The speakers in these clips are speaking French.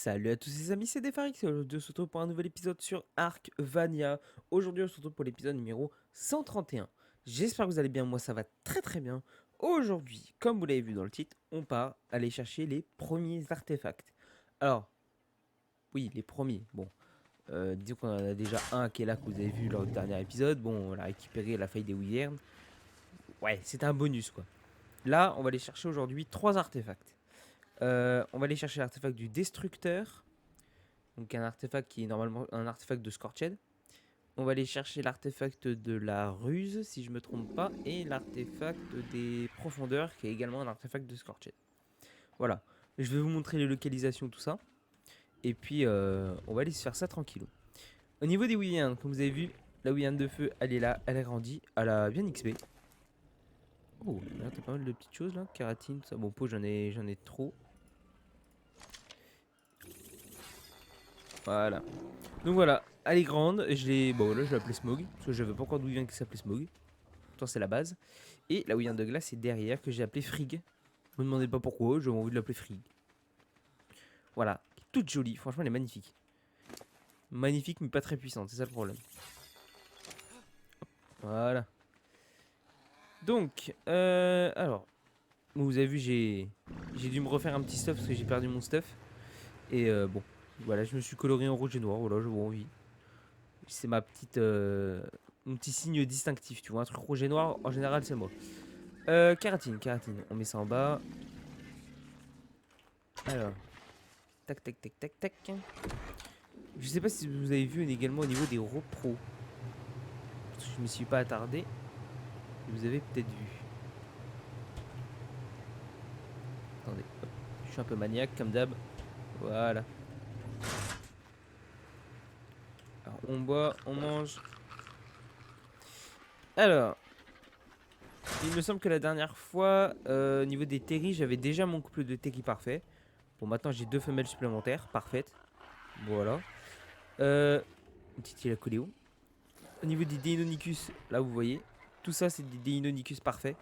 Salut à tous les amis, c'est Defarix et aujourd'hui on se retrouve pour un nouvel épisode sur Arkvania. Aujourd'hui on se retrouve pour l'épisode numéro 131. J'espère que vous allez bien, moi ça va très très bien. Aujourd'hui, comme vous l'avez vu dans le titre, on part aller chercher les premiers artefacts. Alors, oui, les premiers, bon. Disons qu'on en a déjà un qui est là que vous avez vu lors du dernier épisode. Bon, on l'a récupéré à la faille des Wyverns. Ouais, c'est un bonus quoi. Là, on va aller chercher aujourd'hui trois artefacts. On va aller chercher l'artefact du destructeur. Donc un artefact qui est normalement un artefact de Scorched. On va aller chercher l'artefact de la ruse, si je me trompe pas, et l'artefact des profondeurs, qui est également un artefact de Scorched. Voilà. Je vais vous montrer les localisations, tout ça. Et puis, on va aller se faire ça tranquillou. Au niveau des Wyverns, comme vous avez vu, la Wyvern de feu, elle est là, elle est grandie, elle a bien XP. Oh, là, t'as pas mal de petites choses, là. Kératine, tout ça. Bon, pot, j'en ai trop. Voilà. Donc voilà, elle est grande. Bon, là, je l'ai appelée Smog, parce que je n'avais pas encore de Wyvern qui s'appelait Smog. Pourtant, c'est la base. Et la Wyvern de glace est derrière, que j'ai appelée Frigg. Ne me demandez pas pourquoi, j'ai envie de l'appeler Frigg. Voilà, toute jolie, franchement, elle est magnifique. Magnifique, mais pas très puissante, c'est ça le problème. Voilà. Donc, alors, vous avez vu, j'ai dû me refaire un petit stuff parce que j'ai perdu mon stuff. Et bon, voilà, je me suis coloré en rouge et noir, voilà, j'avais envie. C'est ma petite, mon petit signe distinctif, tu vois, un truc rouge et noir, en général, c'est moi. Kératine, on met ça en bas. Alors, tac, tac, tac, tac, tac. Je sais pas si vous avez vu également au niveau des repros. Parce que je me suis pas attardé. Vous avez peut-être vu. Attendez, hop. Je suis un peu maniaque comme d'hab. Voilà. Alors, on boit, on mange. Alors, il me semble que la dernière fois, au niveau des terris, j'avais déjà mon couple de terris parfait. Bon, maintenant j'ai deux femelles supplémentaires, parfaites. Voilà. Une petite île à coller où. Au niveau des Deinonychus, là vous voyez, tout ça c'est des Deinonychus parfaits.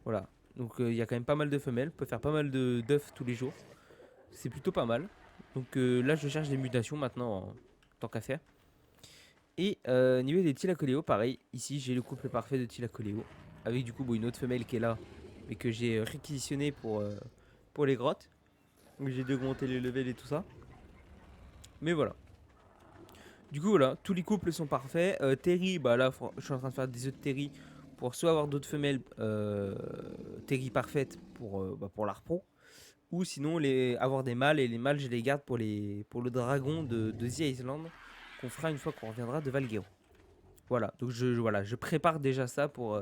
Voilà. Donc il y a quand même pas mal de femelles, peut faire pas mal de d'œufs tous les jours. C'est plutôt pas mal. Donc là je cherche des mutations maintenant, tant qu'à faire. Et au niveau des Thylacoleo, pareil, ici j'ai le couple parfait de Thylacoleo. Avec du coup bon, une autre femelle qui est là, mais que j'ai réquisitionné pour les grottes. Donc j'ai dû augmenter les levels et tout ça. Mais voilà. Du coup, voilà, tous les couples sont parfaits. Terry, bah là, je suis en train de faire des œufs de Terry pour soit avoir d'autres femelles Terry parfaites pour l'Arpro, ou sinon avoir des mâles, et les mâles, je les garde pour le dragon de The Island qu'on fera une fois qu'on reviendra de Valguero. Voilà, donc voilà, je prépare déjà ça pour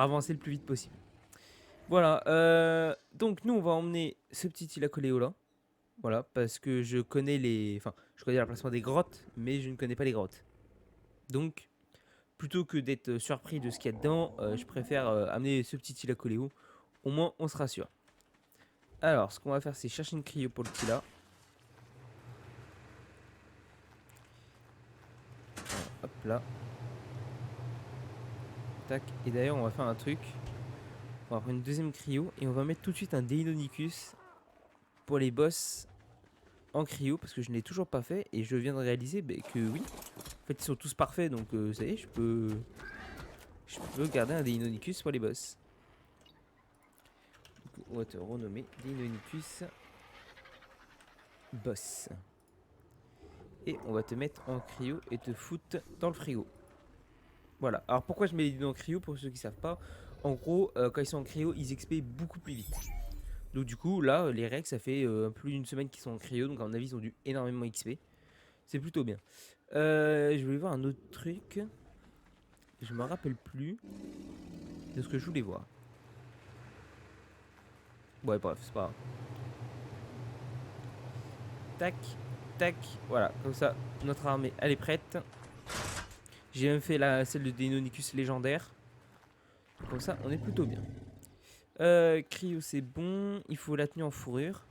avancer le plus vite possible. Voilà, donc nous, on va emmener ce petit Thylacoleo là. Voilà, parce que je connais enfin, je connais l'emplacement des grottes, mais je ne connais pas les grottes. Donc, plutôt que d'être surpris de ce qu'il y a dedans, je préfère amener ce petit Tila Coléo. Au moins, on sera sûr. Alors, ce qu'on va faire, c'est chercher une cryo pour le Tila. Hop là. Tac. Et d'ailleurs, on va faire un truc. On va prendre une deuxième cryo et on va mettre tout de suite un Deinonychus pour les boss en cryo parce que je ne l'ai toujours pas fait et je viens de réaliser que oui. En fait, ils sont tous parfaits donc ça y est, je peux garder un Deinonychus pour les boss. Donc, on va te renommer Deinonychus boss. Et on va te mettre en cryo et te foutre dans le frigo. Voilà. Alors pourquoi je mets les dinos en cryo pour ceux qui savent pas. En gros, quand ils sont en cryo, ils expédient beaucoup plus vite. Donc du coup, là, les règles, ça fait plus d'une semaine qu'ils sont en cryo. Donc à mon avis, ils ont dû énormément XP. C'est plutôt bien. Je voulais voir un autre truc. Je me rappelle plus de ce que je voulais voir. Ouais, bref, c'est pas grave. Tac, tac. Voilà, comme ça, notre armée, elle est prête. J'ai même fait celle de Deinonychus légendaire. Comme ça, on est plutôt bien. Cryo, c'est bon. Il faut la tenue en fourrure.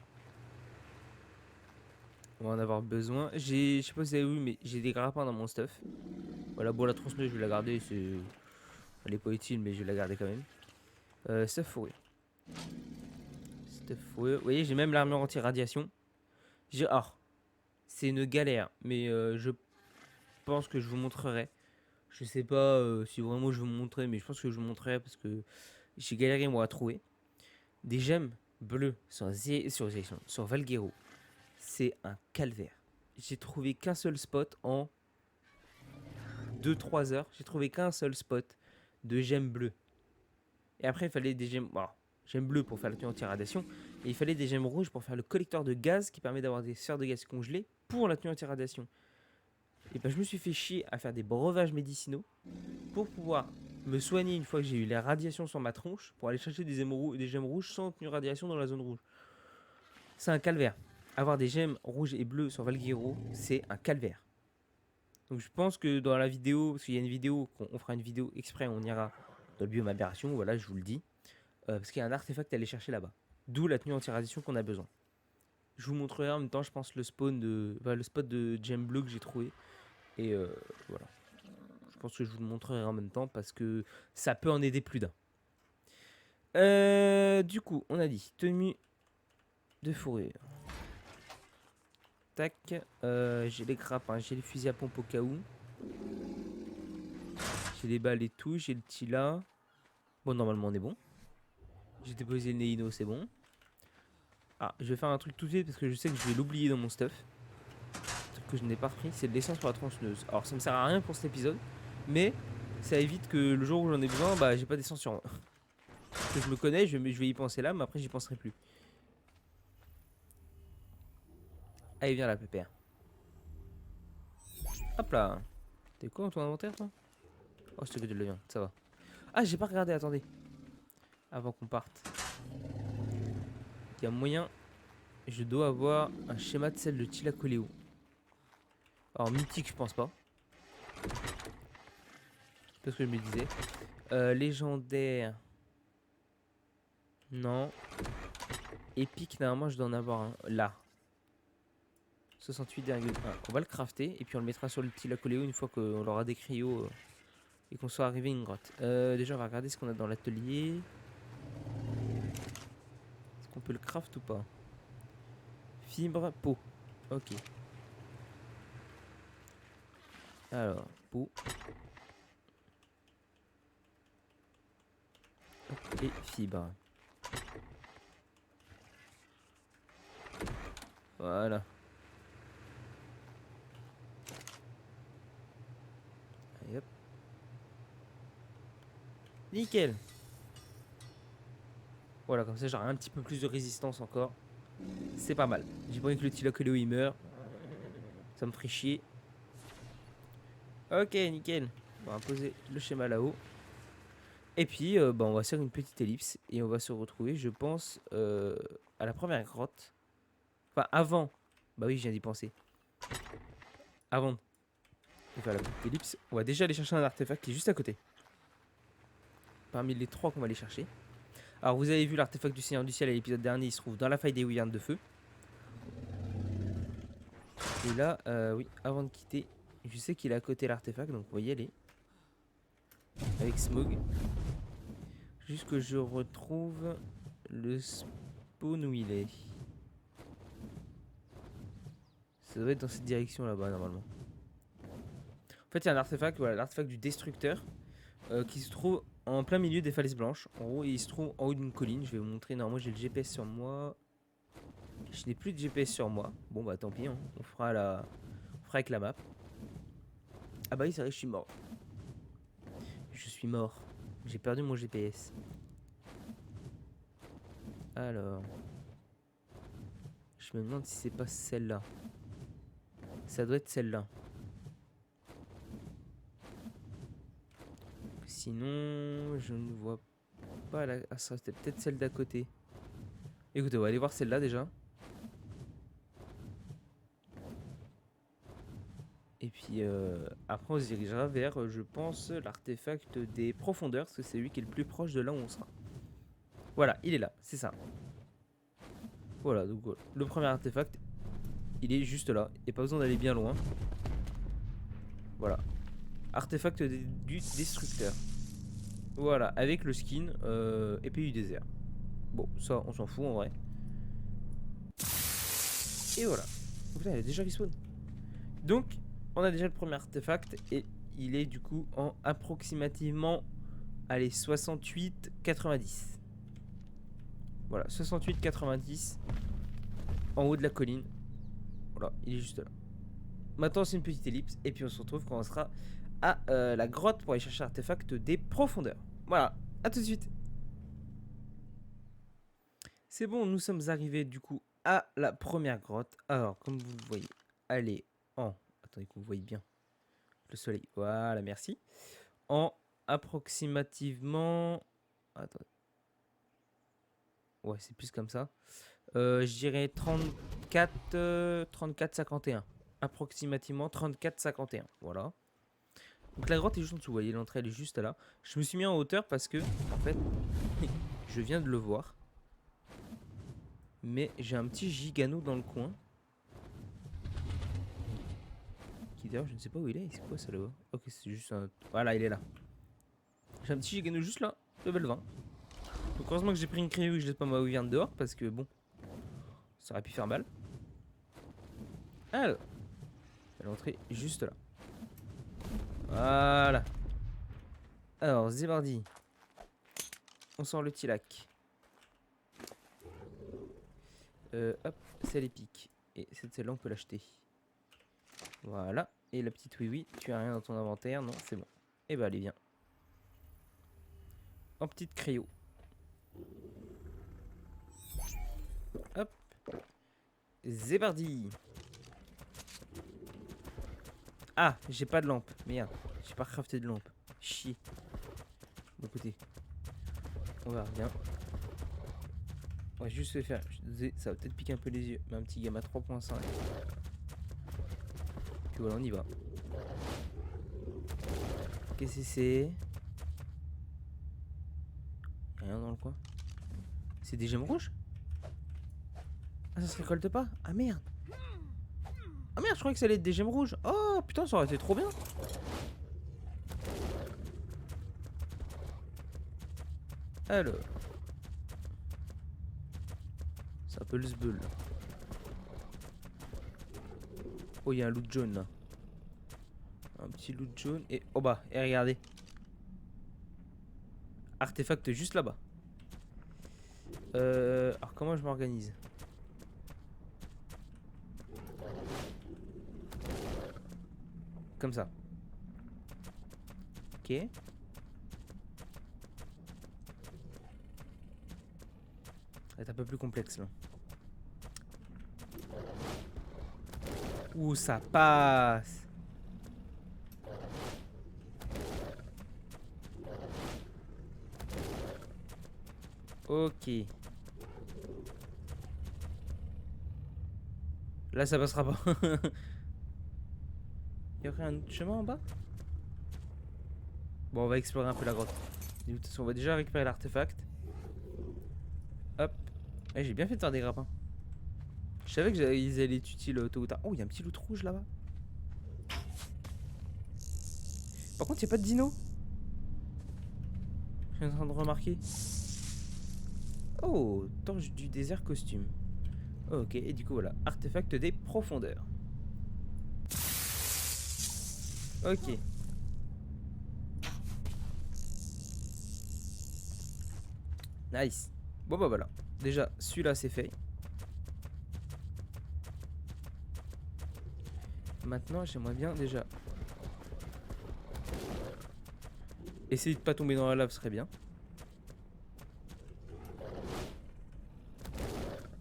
On va en avoir besoin. Je sais pas si vous avez vu, mais j'ai des grappins dans mon stuff. Voilà, bon, la tronçonneuse, je vais la garder. Elle est pas utile, mais je vais la garder quand même. Stuff fourrure. Stuff fourrure. Vous voyez, j'ai même l'armure anti-radiation. Alors, c'est une galère, mais je pense que je vous montrerai. Je sais pas si vraiment je vais vous montrer, mais je pense que je vous montrerai parce que j'ai galéré moi à trouver. Des gemmes bleues sur Valguero, c'est un calvaire. J'ai trouvé qu'un seul spot en 2-3 heures. J'ai trouvé qu'un seul spot de gemmes bleues. Et après, il fallait des gemmes, gemmes bleues pour faire la tenue anti-radiation. Et il fallait des gemmes rouges pour faire le collecteur de gaz qui permet d'avoir des sphères de gaz congelées pour la tenue anti-radiation. Et ben, je me suis fait chier à faire des breuvages médicinaux pour pouvoir me soigner une fois que j'ai eu les radiations sur ma tronche pour aller chercher des gemmes rouges sans tenue radiation dans la zone rouge. C'est un calvaire. Avoir des gemmes rouges et bleues sur Valguero, c'est un calvaire. Donc je pense que dans la vidéo, parce qu'il y a une vidéo, on fera une vidéo exprès, on ira dans le biome aberration, voilà, je vous le dis. Parce qu'il y a un artefact à aller chercher là-bas. D'où la tenue anti-radiation qu'on a besoin. Je vous montrerai en même temps, je pense, le spot de gemme bleu que j'ai trouvé. Et voilà. Je pense que je vous le montrerai en même temps parce que ça peut en aider plus d'un. Du coup, on a dit tenue de fourrure. Tac. J'ai les grappins, j'ai les fusils à pompe au cas où. J'ai les balles et tout, j'ai le tila. Bon, normalement, on est bon. J'ai déposé le Neino, c'est bon. Ah, je vais faire un truc tout de suite parce que je sais que je vais l'oublier dans mon stuff. Un truc que je n'ai pas pris, c'est de l'essence pour la tronçonneuse. Alors, ça me sert à rien pour cet épisode, mais ça évite que le jour où j'en ai besoin, bah, j'ai pas d'essence sur moi. Parce que je me connais, je vais y penser là, mais après, j'y penserai plus. Allez, viens là, pépère. Hop là. T'es quoi dans ton inventaire, toi? Oh, c'est que de la viande, ça va. Ah, j'ai pas regardé, attendez. Avant qu'on parte. Il y a moyen. Je dois avoir un schéma de celle de Tilacoleo. Alors, mythique, je pense pas. C'est ce que je me disais. Légendaire. Non. Épique, normalement, je dois en avoir un. Là. 68,1. On va le crafter et puis on le mettra sur le Tilacoleo une fois qu'on aura des cryos et qu'on soit arrivé à une grotte. Déjà, on va regarder ce qu'on a dans l'atelier. Est-ce qu'on peut le craft ou pas? Fibre, peau. Ok. Alors, peau. Et fibre. Voilà. Allez, hop. Nickel. Voilà, comme ça j'aurai un petit peu plus de résistance encore. C'est pas mal. J'ai pas envie que le Tilacoleo il meurt. Ça me ferait chier. Ok, nickel. On va poser le schéma là-haut. Et puis, bah, on va faire une petite ellipse. Et on va se retrouver, je pense, à la première grotte. Enfin, avant. Bah oui, je viens d'y penser. Avant de faire la petite ellipse, on va déjà aller chercher un artefact qui est juste à côté. Parmi les 3 qu'on va aller chercher. Alors, vous avez vu l'artefact du Seigneur du Ciel à l'épisode dernier. Il se trouve dans la faille des Wyverns de feu. Et là, oui, avant de quitter, je sais qu'il est à côté l'artefact, donc on va y aller. Avec Smog. Juste que je retrouve le spawn où il est. Ça doit être dans cette direction là-bas, normalement. En fait, il y a un artefact, voilà, l'artefact du Destructeur, qui se trouve en plein milieu des falaises blanches. En gros, il se trouve en haut d'une colline. Je vais vous montrer. Normalement, j'ai le GPS sur moi. Je n'ai plus de GPS sur moi. Bon, bah tant pis, hein. On fera avec la map. Ah bah oui, c'est vrai, je suis mort. Je suis mort. J'ai perdu mon GPS. Alors. Je me demande si c'est pas celle-là. Ça doit être celle-là. Sinon, je ne vois pas la... Ah, ça c'était peut-être celle d'à côté. Écoutez, on va aller voir celle-là déjà. Et puis après on se dirigera vers, je pense, l'artefact des profondeurs, parce que c'est lui qui est le plus proche de là où on sera. Voilà, il est là, c'est ça. Voilà, donc voilà. Le premier artefact, il est juste là. Il n'y a pas besoin d'aller bien loin. Voilà. Artefact du destructeur. Voilà, avec le skin épée du désert. Bon, ça on s'en fout en vrai. Et voilà. Oh, putain, il a déjà respawn. Donc, on a déjà le premier artefact et il est du coup en approximativement, allez, 68-90. Voilà, 68-90 en haut de la colline. Voilà, il est juste là. Maintenant, c'est une petite ellipse et puis on se retrouve quand on sera à la grotte pour aller chercher l'artefact des profondeurs. Voilà, à tout de suite. C'est bon, nous sommes arrivés du coup à la première grotte. Alors, comme vous le voyez, elle est en... Attendez que vous voyez bien le soleil. Voilà, merci. En approximativement... Attendez. Ouais, c'est plus comme ça. Je dirais 34-51. Approximativement 34-51. Voilà. Donc la grotte est juste en dessous. Vous voyez, l'entrée elle est juste là. Je me suis mis en hauteur parce que, en fait, je viens de le voir. Mais j'ai un petit gigano dans le coin. Qui d'ailleurs, je ne sais pas où il est. C'est quoi ça là-bas? Ok, c'est juste un... Voilà, il est là. J'ai un petit gigano juste là. Level 20. Donc heureusement que j'ai pris une cryo et que je laisse pas ma ouvierne dehors. Parce que bon, ça aurait pu faire mal. Alors, l'entrée juste là. Voilà. Alors, Zébardi. On sort le tilac. Hop, c'est l'épique. Et cette celle-là, on peut l'acheter. Voilà. Et la petite oui-oui, tu as rien dans ton inventaire? Non, c'est bon. Et bah, allez, viens. En petite cryo. Hop. Zébardi. Ah, j'ai pas de lampe. Merde, j'ai pas crafté de lampe. Chier. Bon, écoutez. On va bien. On va juste se faire. Je disais, ça va peut-être piquer un peu les yeux. Mais un petit gamma 3.5. Puis voilà, on y va. Qu'est-ce que c'est? Rien dans le coin. C'est des gemmes rouges? Ah, ça se récolte pas? Ah merde! Ah merde, je croyais que ça allait être des gemmes rouges. Oh putain, ça aurait été trop bien. Alors. C'est un peu le sbeul. Oh, il y a un loot jaune là. Un petit loot jaune. Et oh bah, et regardez. Artefact juste là-bas. Alors comment je m'organise? Comme ça. Ok. Ça va être un peu plus complexe là. Ouh, ça passe. Ok. Là, ça passera pas. Il y aurait un autre chemin en bas? Bon, on va explorer un peu la grotte. De toute façon, on va déjà récupérer l'artefact. Hop. Eh, j'ai bien fait de faire des grappins. Je savais qu'ils allaient être utiles tôt ou tard. Oh, il y a un petit loot rouge là-bas. Par contre, il n'y a pas de dino. Je suis en train de remarquer. Oh, torche du désert costume. Ok, et du coup, voilà. Artefact des profondeurs. Ok. Nice. Bon, bah voilà. Déjà, celui-là, c'est fait. Maintenant, j'aimerais bien déjà essayer de pas tomber dans la lave, serait bien.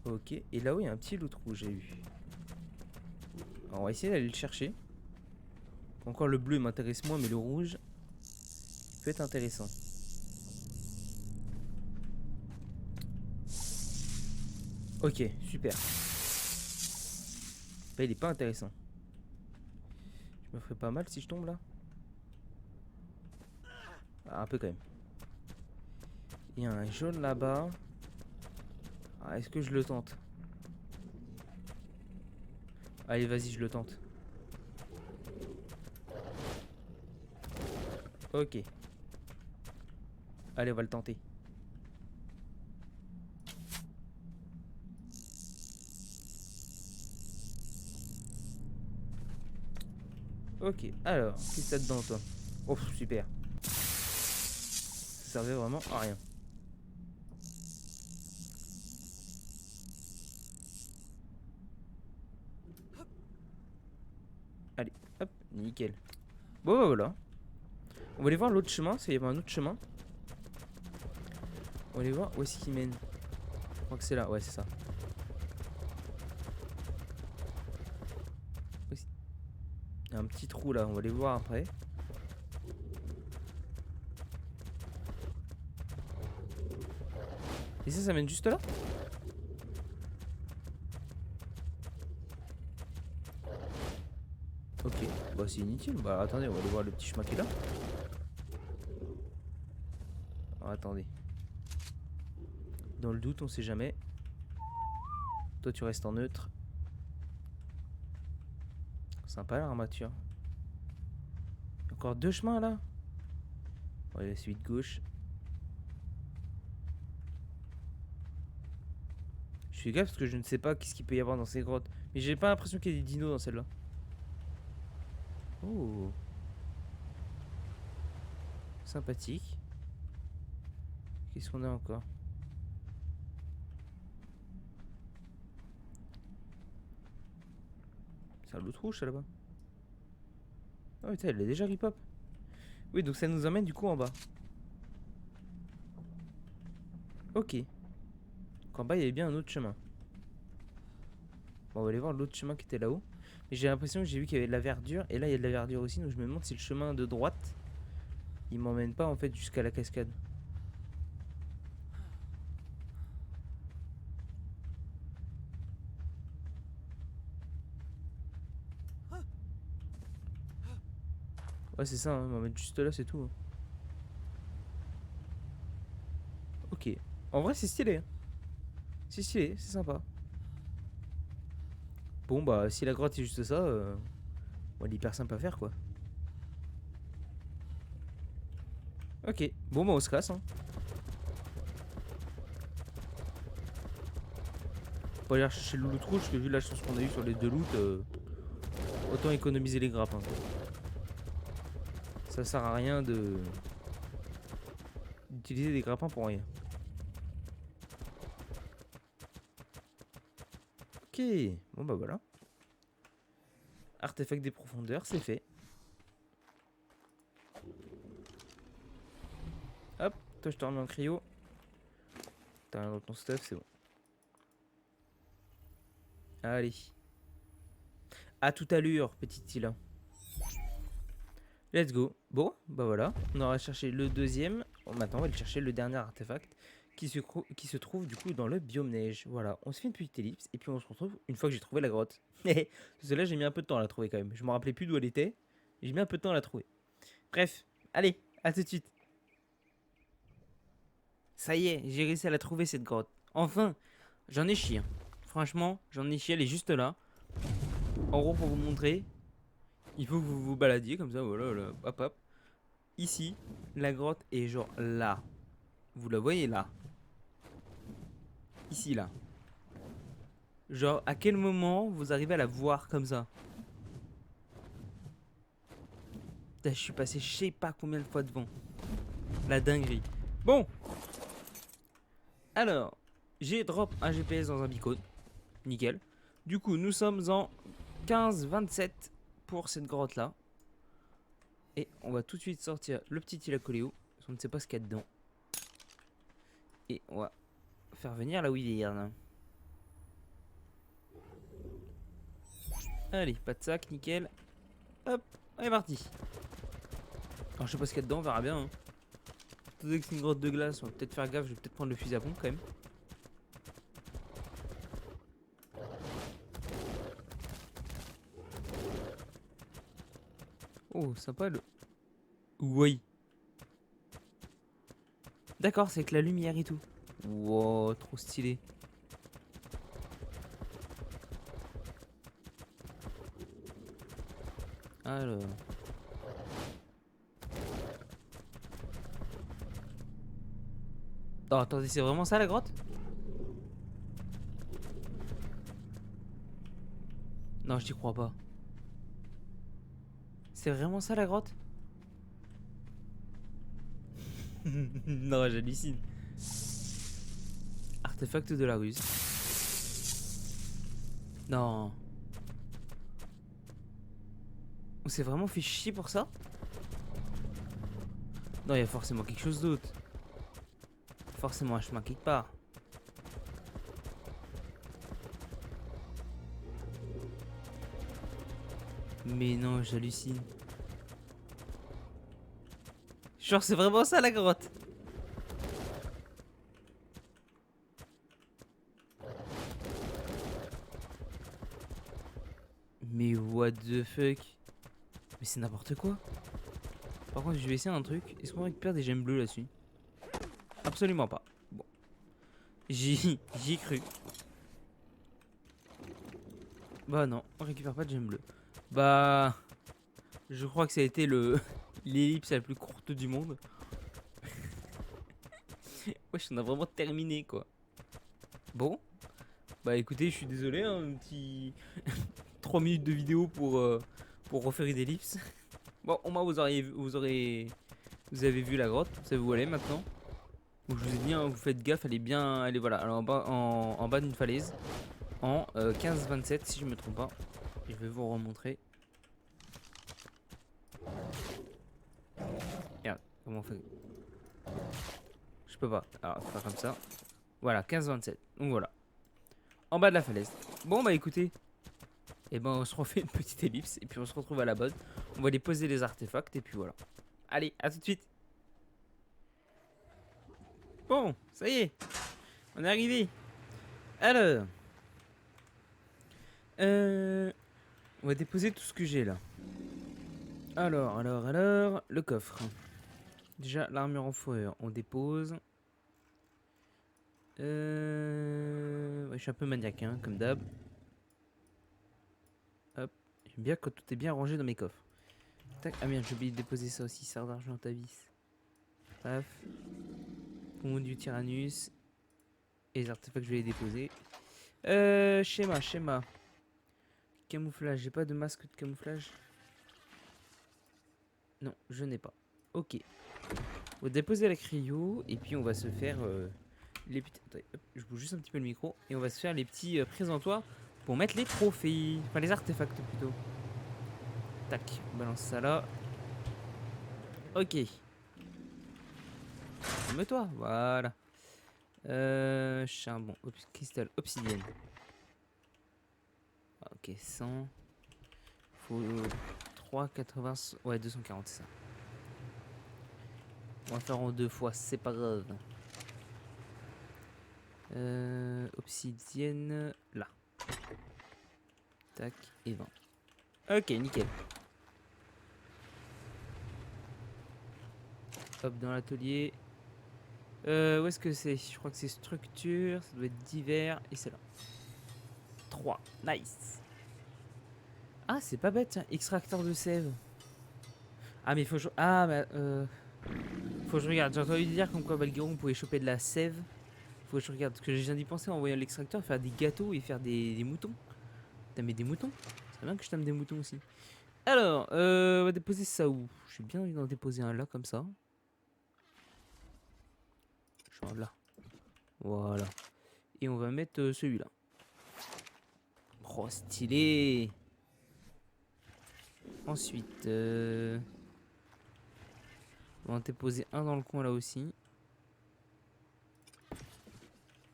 Ok, et là-haut, il y a un petit loot rouge, j'ai eu. Alors, on va essayer d'aller le chercher. Encore le bleu m'intéresse moins, mais le rouge peut être intéressant. Ok, super. Bah, il est pas intéressant. Je me ferais pas mal si je tombe là. Ah, un peu quand même. Il y a un jaune là-bas. Ah, est-ce que je le tente? Allez, vas-y, je le tente. Ok. Allez, on va le tenter. Ok, alors, qu'est-ce que t'as dedans, toi? Oh, super. Ça servait vraiment à rien. Allez, hop, nickel. Bon, bah voilà. On va aller voir l'autre chemin, ça y avait un autre chemin. On va aller voir où est-ce qu'il mène. Je crois que c'est là, ouais, c'est ça. Il y a un petit trou là, on va aller voir après. Et ça mène juste là? Ok, bah c'est inutile. Bah attendez, on va aller voir le petit chemin qui est là. Alors, attendez. Dans le doute, on sait jamais. Toi, tu restes en neutre. Sympa l'armature. Encore deux chemins là. Ouais, celui de gauche. Je fais gaffe parce que je ne sais pas qu'est-ce qu'il peut y avoir dans ces grottes. Mais j'ai pas l'impression qu'il y ait des dinos dans celle-là. Oh. Sympathique. Qu'est-ce qu'on a encore? C'est un l'autre rouge ça là-bas. Ah putain, elle est déjà rip-hop. Oui, donc ça nous emmène du coup en bas. Ok. Donc en bas, il y avait bien un autre chemin. Bon, on va aller voir l'autre chemin qui était là-haut. Mais j'ai l'impression que j'ai vu qu'il y avait de la verdure. Et là, il y a de la verdure aussi. Donc je me demande si le chemin de droite, il m'emmène pas en fait jusqu'à la cascade. Ouais, c'est ça, hein, il m'emmène juste là, c'est tout. Hein. Ok. En vrai, c'est stylé. Hein. C'est stylé, c'est sympa. Bon, bah, si la grotte c'est juste ça, bon, elle est hyper simple à faire quoi. Ok. Bon, bah, on se casse. Hein. On va aller chercher le loot rouge, parce que vu la chance qu'on a eu sur les deux loots, autant économiser les grappes. Hein. Ça sert à rien d'utiliser des grappins pour rien. Ok. Bon, bah, voilà. Artefact des profondeurs, c'est fait. Hop, toi je te remets en cryo. T'as rien dans ton stuff, c'est bon. Allez. À toute allure, petit Tila. Let's go. Bon, bah voilà. On aura cherché le deuxième. Bon, maintenant, on va aller chercher le dernier artefact qui se trouve du coup dans le biome neige. Voilà, on se fait une petite ellipse et puis on se retrouve une fois que j'ai trouvé la grotte. Parce que là, j'ai mis un peu de temps à la trouver quand même. Je me rappelais plus d'où elle était. J'ai mis un peu de temps à la trouver. Bref, allez, à tout de suite. Ça y est, j'ai réussi à la trouver cette grotte. Enfin, j'en ai chié. Hein. Franchement, j'en ai chié, elle est juste là. En gros, pour vous montrer, il faut que vous vous baladiez comme ça, voilà, voilà, hop hop. Ici, la grotte est genre là. Vous la voyez là. Ici, là. Genre, à quel moment vous arrivez à la voir comme ça? Putain, je suis passé je sais pas combien de fois devant. La dinguerie. Bon. Alors, j'ai drop un GPS dans un beacon. Nickel. Du coup, nous sommes en 15-27 pour cette grotte là. Et on va tout de suite sortir le petit Tilacoléo. Parce qu'on ne sait pas ce qu'il y a dedans. Et on va faire venir la Wyvern. Allez, pas de sac, nickel. Hop, on est parti. Alors je sais pas ce qu'il y a dedans, on verra bien. Hein. Étant donné que c'est une grotte de glace, on va peut-être faire gaffe, je vais peut-être prendre le fusil à pompe quand même. Oh, sympa le... Oui. D'accord, c'est avec la lumière et tout. Wow, trop stylé. Alors... Oh, attendez, c'est vraiment ça la grotte? Non, je t'y crois pas. C'est vraiment ça la grotte? Non, j'hallucine. Artefact de la ruse. Non. On s'est vraiment fait chier pour ça? Non, il y a forcément quelque chose d'autre. Forcément un chemin quelque part. Mais non, j'hallucine. Genre, c'est vraiment ça la grotte. Mais what the fuck? Mais c'est n'importe quoi. Par contre, je vais essayer un truc. Est-ce qu'on récupère des gemmes bleues là-dessus? Absolument pas. Bon. J'y ai cru. Bah non, on récupère pas de gemmes bleues. Bah... Je crois que ça a été le l'ellipse la plus courte du monde. Wesh, on a vraiment terminé quoi. Bon. Bah écoutez, je suis désolé, hein, un petit 3 minutes de vidéo pour refaire une ellipse. Bon, au moins vous avez vu la grotte, vous savez où elle est maintenant. Donc je vous ai dit, hein, vous faites gaffe, elle est bien, elle est voilà, alors en bas d'une falaise, en 15-27 si je me trompe pas. Je vais vous remontrer. Regarde, comment on fait? Je peux pas. Alors, faut faire comme ça. Voilà, 15-27. Donc voilà. En bas de la falaise. Bon, bah écoutez. Et ben, on se refait une petite ellipse. Et puis, on se retrouve à la bonne. On va déposer les artefacts. Et puis voilà. Allez, à tout de suite. Bon, ça y est. On est arrivé. Alors. On va déposer tout ce que j'ai là. Alors. Le coffre. Déjà, l'armure en fourrure, on dépose. Ouais, je suis un peu maniaque, hein, comme d'hab. Hop. J'aime bien quand tout est bien rangé dans mes coffres. Tac. Ah merde, j'ai oublié de déposer ça aussi. Sert d'argent à vis. Paf. Poumon du Tyrannus. Et les artefacts, je vais les déposer. Schéma. Camouflage. J'ai pas de masque de camouflage. Non, je n'ai pas. Ok. On va déposer la cryo. Et puis on va se faire les petits... Attendez, hop, je bouge juste un petit peu le micro. Et on va se faire les petits présentoirs pour mettre les trophées. Enfin, les artefacts plutôt. Tac, on balance ça là. Ok. Calme-toi, voilà. Charbon, cristal, obsidienne. Ah, ok, 100. Faut 3,80. Ouais, 240, c'est ça. On va faire en 2 fois, c'est pas grave. Obsidienne, là. Tac, et 20. Ok, nickel. Hop, dans l'atelier. Où est-ce que c'est? Je crois que c'est structure, ça doit être divers, et c'est là. 3, nice. Ah, c'est pas bête, tiens, extracteur de sève. Ah, mais faut que je... Ah, mais faut que je regarde. J'ai entendu dire comme quoi Valguero on pouvait choper de la sève. Faut que je regarde, parce que j'ai viens d'y penser en voyant l'extracteur, faire des gâteaux et faire des moutons. T'as mis des moutons? C'est bien que je t'aime des moutons aussi. Alors, on va déposer ça où? J'ai bien envie d'en déposer un là, comme ça. Genre là. Voilà. Et on va mettre celui-là. Oh, stylé. Ensuite, on va en déposer un dans le coin là aussi.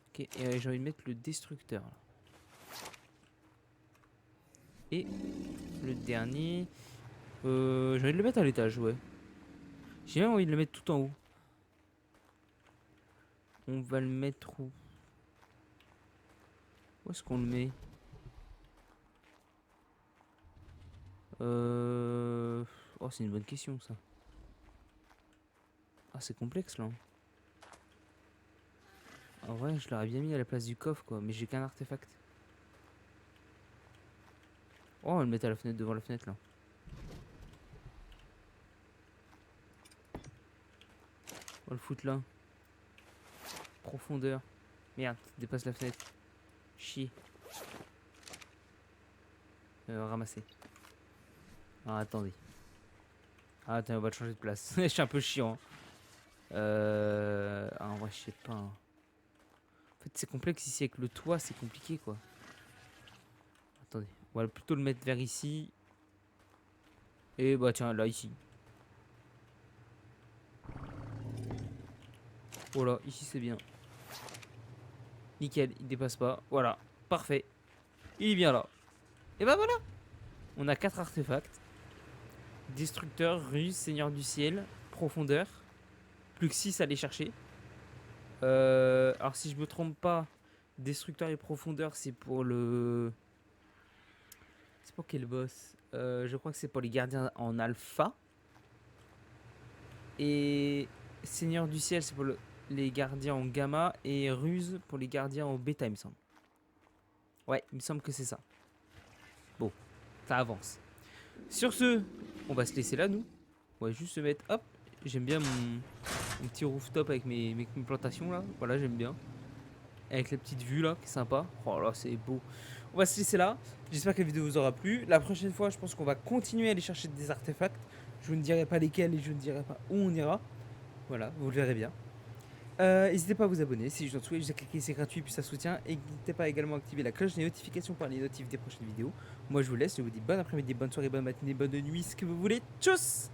Ok, et j'ai envie de mettre le destructeur là. Et le dernier, j'ai envie de le mettre à l'étage, ouais. J'ai même envie de le mettre tout en haut. On va le mettre où? Où est-ce qu'on le met? Oh, c'est une bonne question ça. Ah, c'est complexe là. En vrai, je l'aurais bien mis à la place du coffre quoi, mais j'ai qu'un artefact. Oh, on va le mettre à la fenêtre, devant la fenêtre là. On va le foutre là. Profondeur. Merde, dépasse la fenêtre. Chier. Ramasser. Ah, attendez. Ah, attends, on va le changer de place. Je suis un peu chiant. Ah, en vrai, je sais pas. En fait, c'est complexe ici avec le toit, c'est compliqué quoi. Attendez, on va plutôt le mettre vers ici. Et bah, tiens, là, ici. Voilà, ici c'est bien. Nickel, il dépasse pas. Voilà, parfait. Il est bien là. Et bah voilà, on a 4 artefacts. Destructeur, ruse, seigneur du ciel, profondeur. Plus que 6 à aller chercher. Alors si je me trompe pas, destructeur et profondeur c'est pour le... C'est pour quel boss? Je crois que c'est pour les gardiens en alpha. Et seigneur du ciel c'est pour les gardiens en gamma. Et ruse pour les gardiens en bêta il me semble. Ouais, il me semble que c'est ça. Bon, ça avance. Sur ce, on va se laisser là nous. On va juste se mettre, hop, j'aime bien mon petit rooftop avec mes plantations là. Voilà, j'aime bien. Avec la petite vue là, qui est sympa. Oh là, c'est beau. On va se laisser là. J'espère que la vidéo vous aura plu. La prochaine fois, je pense qu'on va continuer à aller chercher des artefacts. Je vous ne dirai pas lesquels et je ne dirai pas où on ira. Voilà, vous le verrez bien. N'hésitez pas à vous abonner si je vous souhaite, juste à cliquer, c'est gratuit puis ça soutient. Et n'hésitez pas également à activer la cloche des notifications pour les notifs des prochaines vidéos. Moi je vous laisse, je vous dis bon après-midi, bonne soirée, bonne matinée, bonne nuit, ce que vous voulez. Tchuss!